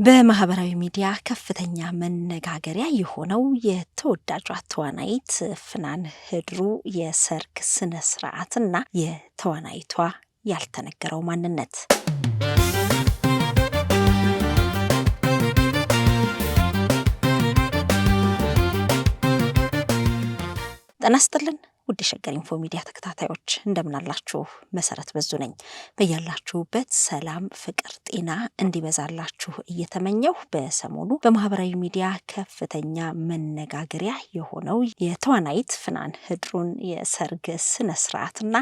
በማህበራዊ ሚዲያ ከፍተኛ መነጋገሪያ የሆነው የተወዳጇ ተዋናይት ፍናን ህድሩ የሰርግ ስነ ስርዓትና የተዋናይቷ ያልተነገረው ማንነት። ጤና ይስጥልን ውድ ሸገር ኢንፎ ሚዲያ ተከታታዮች እንደምን አላችሁ? መሰረት በዙ ነኝ። በያላችሁበት ሰላም፣ ፍቅር፣ ጤና እንዲበዛላችሁ እየተመኘሁ በሰሞኑ በማህበራዊ ሚዲያ ከፍተኛ መነጋገሪያ የሆነው የተዋናይት ፍናን ህድሩን የሰርግ ስነ ስርዓትና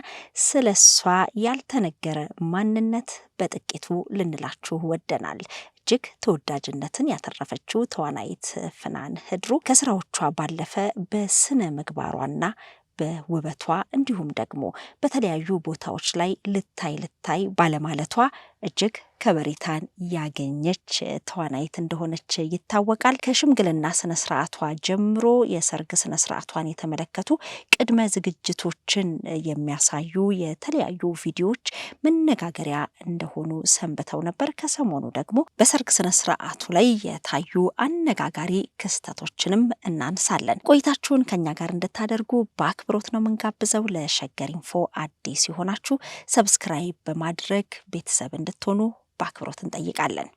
ስለሷ ያልተነገረ ማንነት በጥቂቱ ልንላችሁ ወደናል። እጅግ ተወዳጅነትን ያተረፈችው ተዋናይት ፍናን ህድሩ ከስራዎቿ ባለፈ በስነ ምግባሯና በውበቷ እንዲሁም ደግሞ በተለያዩ ቦታዎች ላይ ልታይ ባለማለቷ እጅግ ከበሬታን ያገኘች ተዋናይት እንደሆነች ይታወቃል። ከሽምግልና ስነ ስርዓቷ ጀምሮ የሰርግ ስነ ስርዓቷን የተመለከቱ ቅድመ ዝግጅቶችን የሚያሳዩ የተለያዩ ቪዲዮዎች መነጋገሪያ እንደሆኑ ሰንብተው ነበር። ከሰሞኑ ደግሞ በሰርግ ስነ ስርዓቱ ላይ የታዩ አነጋጋሪ ክስተቶችንም እናንሳለን። ቆይታችሁን ከኛ ጋር እንድታደርጉ በአክብሮት ነው የምንጋብዘው። ለሸገር ኢንፎ አዲስ የሆናችሁ ሰብስክራይብ በማድረግ ቤተሰብ እንድትሆኑ በአክብሮት እንጠይቃለን።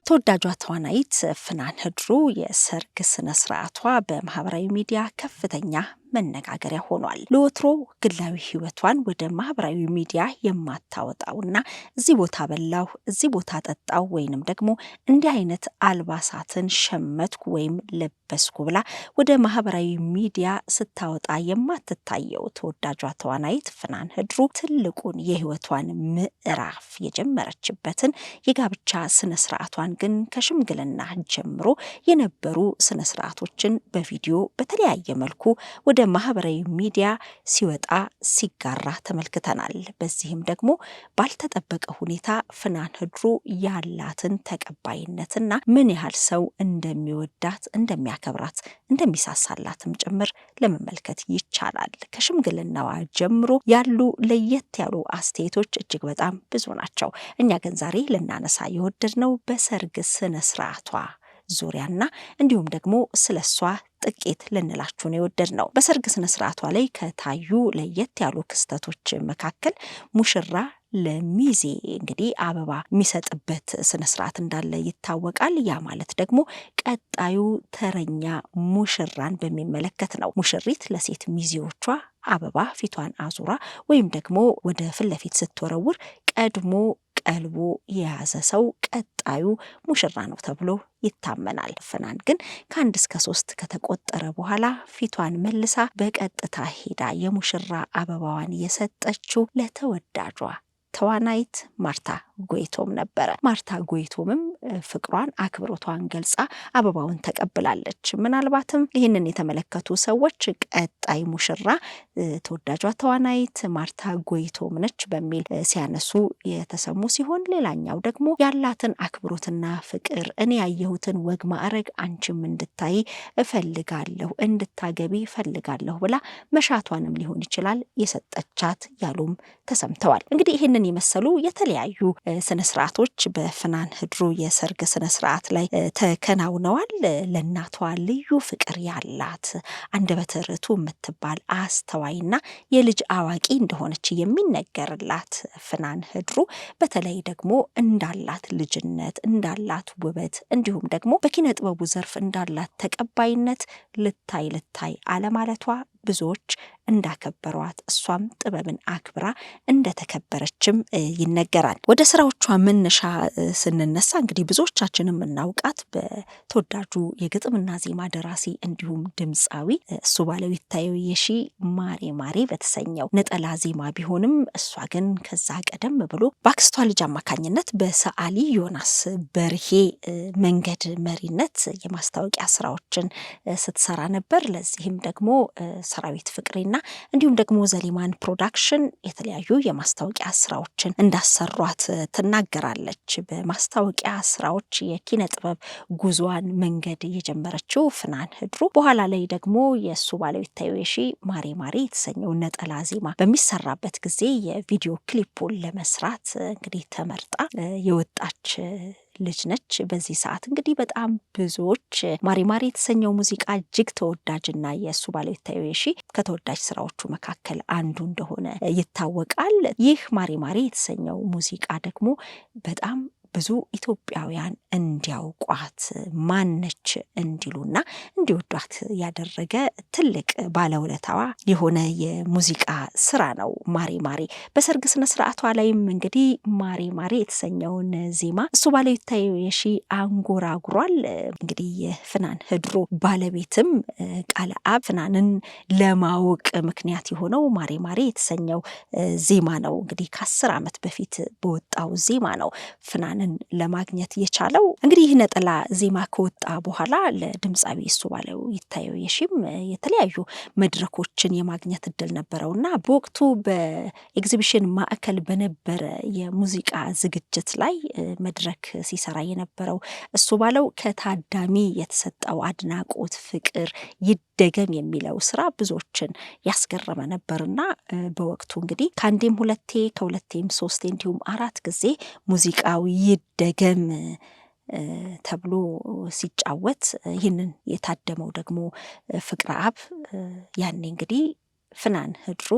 ተወዳጇ ተዋናይት ፍናን ህድሩ የሰርግ ስነ ስርዓቷ በማህበራዊ ሚዲያ ከፍተኛ መነጋገሪያ ሆኗል። ለወትሮ ግላዊ ህይወቷን ወደ ማህበራዊ ሚዲያ የማታወጣውና እዚህ ቦታ በላው እዚህ ቦታ ጠጣው ወይንም ደግሞ እንዲህ አይነት አልባሳትን ሸመትኩ ወይም ለበስኩ ብላ ወደ ማህበራዊ ሚዲያ ስታወጣ የማትታየው ተወዳጇ ተዋናይት ፍናን ህድሩ ትልቁን የህይወቷን ምዕራፍ የጀመረችበትን የጋብቻ ስነ ስርዓቷን ግን ከሽምግልና ጀምሮ የነበሩ ስነ ስርዓቶችን በቪዲዮ በተለያየ መልኩ ወደ ማህበራዊ ሚዲያ ሲወጣ ሲጋራ ተመልክተናል። በዚህም ደግሞ ባልተጠበቀ ሁኔታ ፍናን ህድሩ ያላትን ተቀባይነትና ምን ያህል ሰው እንደሚወዳት፣ እንደሚያከብራት፣ እንደሚሳሳላትም ጭምር ለመመልከት ይቻላል። ከሽምግልናዋ ጀምሮ ያሉ ለየት ያሉ አስተያየቶች እጅግ በጣም ብዙ ናቸው። እኛ ግን ዛሬ ልናነሳ የወደድነው በሰርግ ስነ ስርዓቷ ዙሪያና እንዲሁም ደግሞ ስለሷ ጥቂት ልንላችሁ ነው የወደድነው። በሰርግ ስነ ስርዓቷ ላይ ከታዩ ለየት ያሉ ክስተቶች መካከል ሙሽራ ለሚዜ እንግዲህ አበባ የሚሰጥበት ስነ ስርዓት እንዳለ ይታወቃል። ያ ማለት ደግሞ ቀጣዩ ተረኛ ሙሽራን በሚመለከት ነው። ሙሽሪት ለሴት ሚዜዎቿ አበባ ፊቷን አዙራ ወይም ደግሞ ወደ ፊት ለፊት ስትወረውር ቀድሞ ቀልቦ የያዘ ሰው ቀጣዩ ሙሽራ ነው ተብሎ ይታመናል። ፍናን ግን ከ1 እስከ 3 ከተቆጠረ በኋላ ፊቷን መልሳ በቀጥታ ሄዳ የሙሽራ አበባዋን የሰጠችው ለተወዳጇ ተዋናይት ማርታ ጎይቶም ነበረ። ማርታ ጎይቶምም ፍቅሯን አክብሮቷን ገልጻ አበባውን ተቀብላለች። ምናልባትም ይህንን የተመለከቱ ሰዎች ቀጣይ ሙሽራ ተወዳጇ ተዋናይት ማርታ ጎይቶም ነች በሚል ሲያነሱ የተሰሙ ሲሆን፣ ሌላኛው ደግሞ ያላትን አክብሮትና ፍቅር እኔ ያየሁትን ወግ ማዕረግ አንቺም እንድታይ እፈልጋለሁ፣ እንድታገቢ እፈልጋለሁ ብላ መሻቷንም ሊሆን ይችላል የሰጠቻት ያሉም ተሰምተዋል። እንግዲህ ይህንን የመሰሉ የተለያዩ ስነ ስርዓቶች በፍናን ህድሩ የሰርግ ስነ ስርዓት ላይ ተከናውነዋል። ለእናቷ ልዩ ፍቅር ያላት አንደበተ ርቱዕ የምትባል አስተዋይና የልጅ አዋቂ እንደሆነች የሚነገርላት ፍናን ህድሩ በተለይ ደግሞ እንዳላት ልጅነት፣ እንዳላት ውበት እንዲሁም ደግሞ በኪነ ጥበቡ ዘርፍ እንዳላት ተቀባይነት ልታይ አለማለቷ ብዙዎች እንዳከበሯት እሷም ጥበብን አክብራ እንደተከበረችም ይነገራል። ወደ ስራዎቿ መነሻ ስንነሳ እንግዲህ ብዙዎቻችን የምናውቃት በተወዳጁ የግጥምና ዜማ ደራሲ እንዲሁም ድምፃዊ እሱ ባለው ይታየው የሺ ማሬ ማሬ በተሰኘው ነጠላ ዜማ ቢሆንም እሷ ግን ከዛ ቀደም ብሎ በአክስቷ ልጅ አማካኝነት በሰዓሊ ዮናስ በርሄ መንገድ መሪነት የማስታወቂያ ስራዎችን ስትሰራ ነበር። ለዚህም ደግሞ ሰራዊት ፍቅሬና እንዲሁም ደግሞ ዘሊማን ፕሮዳክሽን የተለያዩ የማስታወቂያ ስራዎችን እንዳሰሯት ትናገራለች። በማስታወቂያ ስራዎች የኪነ ጥበብ ጉዟን መንገድ የጀመረችው ፍናን ህድሩ በኋላ ላይ ደግሞ የእሱ ባለቤት ታዩሺ ማሬ ማሬ የተሰኘው ነጠላ ዜማ በሚሰራበት ጊዜ የቪዲዮ ክሊፑን ለመስራት እንግዲህ ተመርጣ የወጣች ልጅ ነች። በዚህ ሰዓት እንግዲህ በጣም ብዙዎች ማሪ ማሪ የተሰኘው ሙዚቃ እጅግ ተወዳጅና የእሱ ባለቤት ታዩሺ ከተወዳጅ ስራዎቹ መካከል አንዱ እንደሆነ ይታወቃል። ይህ ማሪ ማሪ የተሰኘው ሙዚቃ ደግሞ በጣም ብዙ ኢትዮጵያውያን እንዲያውቋት ማነች እንዲሉና እንዲወዷት ያደረገ ትልቅ ባለውለታዋ የሆነ የሙዚቃ ስራ ነው ማሪ ማሪ። በሰርግ ስነ ስርዓቷ ላይም እንግዲህ ማሪ ማሪ የተሰኘውን ዜማ እሱ ባለቤት ታዩሺ አንጎራጉሯል። እንግዲህ የፍናን ህድሩ ባለቤትም ቃለ አብ ፍናንን ለማወቅ ምክንያት የሆነው ማሪ ማሪ የተሰኘው ዜማ ነው። እንግዲህ ከ10 ዓመት በፊት በወጣው ዜማ ነው ፍናን ለማግኘት የቻለው። እንግዲህ ይህ ነጠላ ዜማ ከወጣ በኋላ ለድምጻዊ እሱ ባለቤት ታዩሺም የተለያዩ መድረኮችን የማግኘት እድል ነበረውና በወቅቱ በኤግዚቢሽን ማዕከል በነበረ የሙዚቃ ዝግጅት ላይ መድረክ ሲሰራ የነበረው እሱ ባለው ከታዳሚ የተሰጠው አድናቆት ፍቅር ይደገም የሚለው ስራ ብዙዎችን ያስገረመ ነበርና በወቅቱ እንግዲህ ከአንዴም ሁለቴ ከሁለቴም ሶስቴ እንዲሁም 4 ጊዜ ሙዚቃው ይደገም ተብሎ ሲጫወት ይህንን የታደመው ደግሞ ፍቅረ አብ ያኔ እንግዲህ ፍናን ህድሩ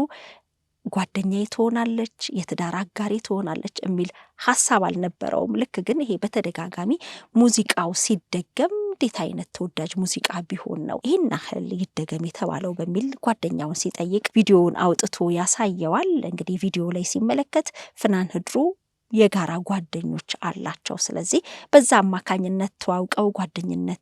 ጓደኛዬ ትሆናለች፣ የትዳር አጋሪ ትሆናለች የሚል ሀሳብ አልነበረውም። ልክ ግን ይሄ በተደጋጋሚ ሙዚቃው ሲደገም እንዴት አይነት ተወዳጅ ሙዚቃ ቢሆን ነው ይህን ያህል ይደገም የተባለው በሚል ጓደኛውን ሲጠይቅ ቪዲዮውን አውጥቶ ያሳየዋል። እንግዲህ ቪዲዮ ላይ ሲመለከት ፍናን ህድሩ የጋራ ጓደኞች አላቸው። ስለዚህ በዛ አማካኝነት ተዋውቀው ጓደኝነት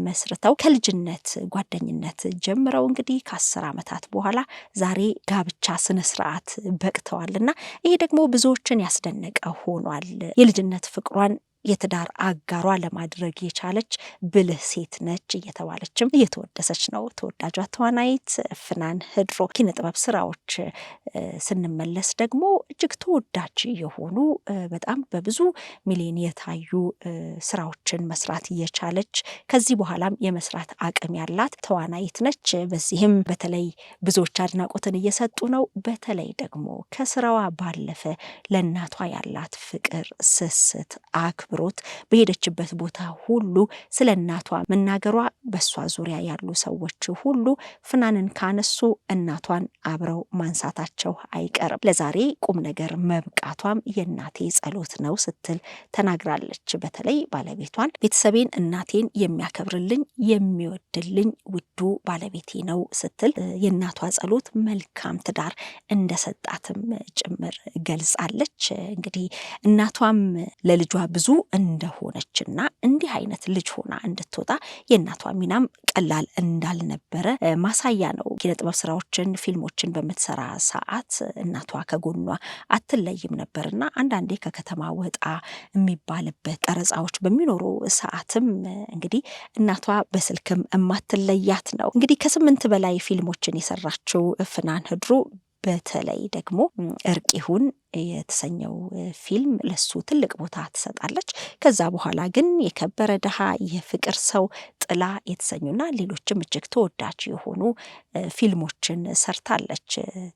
መስርተው ከልጅነት ጓደኝነት ጀምረው እንግዲህ ከ10 ዓመታት በኋላ ዛሬ ጋብቻ ስነ ስርዓት በቅተዋልና ይሄ ደግሞ ብዙዎችን ያስደነቀ ሆኗል። የልጅነት ፍቅሯን የትዳር አጋሯ ለማድረግ የቻለች ብልህ ሴት ነች እየተባለችም እየተወደሰች ነው። ተወዳጇ ተዋናይት ፍናን ህድሩ ኪነ ጥበብ ስራዎች ስንመለስ ደግሞ እጅግ ተወዳጅ የሆኑ በጣም በብዙ ሚሊዮን የታዩ ስራዎችን መስራት እየቻለች ከዚህ በኋላም የመስራት አቅም ያላት ተዋናይት ነች። በዚህም በተለይ ብዙዎች አድናቆትን እየሰጡ ነው። በተለይ ደግሞ ከስራዋ ባለፈ ለእናቷ ያላት ፍቅር፣ ስስት፣ አክብሮት በሄደችበት ቦታ ሁሉ ስለ እናቷ መናገሯ በሷ ዙሪያ ያሉ ሰዎች ሁሉ ፍናንን ካነሱ እናቷን አብረው ማንሳታቸው አይቀርም። ለዛሬ ቁም ነገር መብቃቷም የእናቴ ጸሎት ነው ስትል ተናግራለች። በተለይ ባለቤቷን ቤተሰቤን እናቴን የሚያከብርልኝ የሚወድልኝ ውዱ ባለቤቴ ነው ስትል የእናቷ ጸሎት መልካም ትዳር እንደሰጣትም ጭምር ገልጻለች። እንግዲህ እናቷም ለልጇ ብዙ እንደሆነችና እንዲህ አይነት ልጅ ሆና እንድትወጣ የእናቷ ሚናም ቀላል እንዳልነበረ ማሳያ ነው። ኪነ ጥበብ ስራዎችን ፊልሞችን በምትሰራ ሰዓት እናቷ ከጎኗ አትለይም ነበርና አንዳንዴ ከከተማ ወጣ የሚባልበት ቀረጻዎች በሚኖሩ ሰዓትም እንግዲህ እናቷ በስልክም እማትለያት ነው። እንግዲህ ከ8 በላይ ፊልሞችን የሰራችው ፍናን ህድሩ በተለይ ደግሞ እርቅ ይሁን የተሰኘው ፊልም ለሱ ትልቅ ቦታ ትሰጣለች። ከዛ በኋላ ግን የከበረ ድሃ፣ የፍቅር ሰው፣ ጥላ የተሰኙና ሌሎችም እጅግ ተወዳጅ የሆኑ ፊልሞችን ሰርታለች።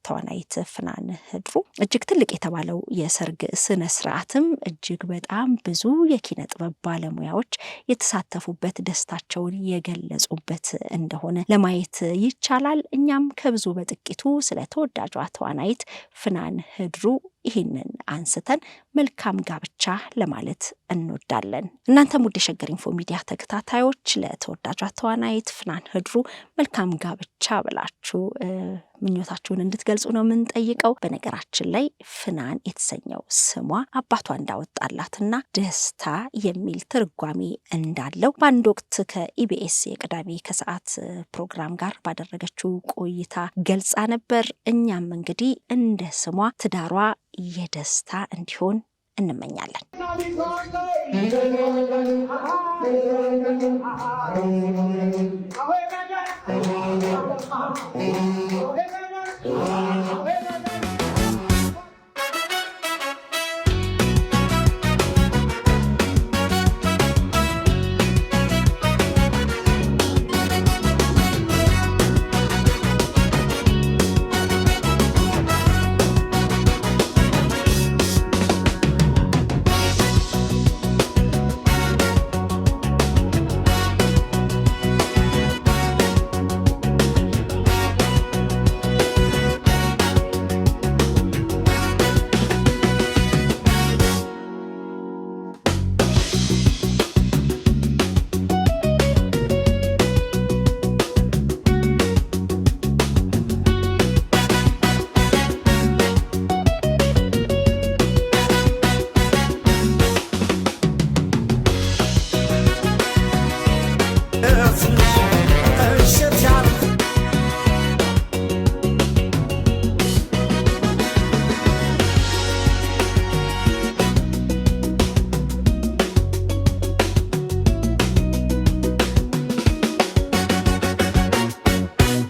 ተዋናይት ፍናን ህድሩ እጅግ ትልቅ የተባለው የሰርግ ስነ ስርዓትም እጅግ በጣም ብዙ የኪነ ጥበብ ባለሙያዎች የተሳተፉበት ደስታቸውን የገለጹበት እንደሆነ ለማየት ይቻላል። እኛም ከብዙ በጥቂቱ ስለ ተወዳጇ ተዋናይት ፍናን ህድሩ ይህንን አንስተን መልካም ጋብቻ ለማለት እንወዳለን። እናንተም ውድ የሸገር ኢንፎ ሚዲያ ተከታታዮች ለተወዳጇ ተዋናይት ፍናን ህድሩ መልካም ጋብቻ ብላችሁ ምኞታችሁን እንድትገልጹ ነው የምንጠይቀው። በነገራችን ላይ ፍናን የተሰኘው ስሟ አባቷ እንዳወጣላትና ደስታ የሚል ትርጓሜ እንዳለው በአንድ ወቅት ከኢቢኤስ የቅዳሜ ከሰዓት ፕሮግራም ጋር ባደረገችው ቆይታ ገልጻ ነበር። እኛም እንግዲህ እንደ ስሟ ትዳሯ የደስታ እንዲሆን እንመኛለን። ዝና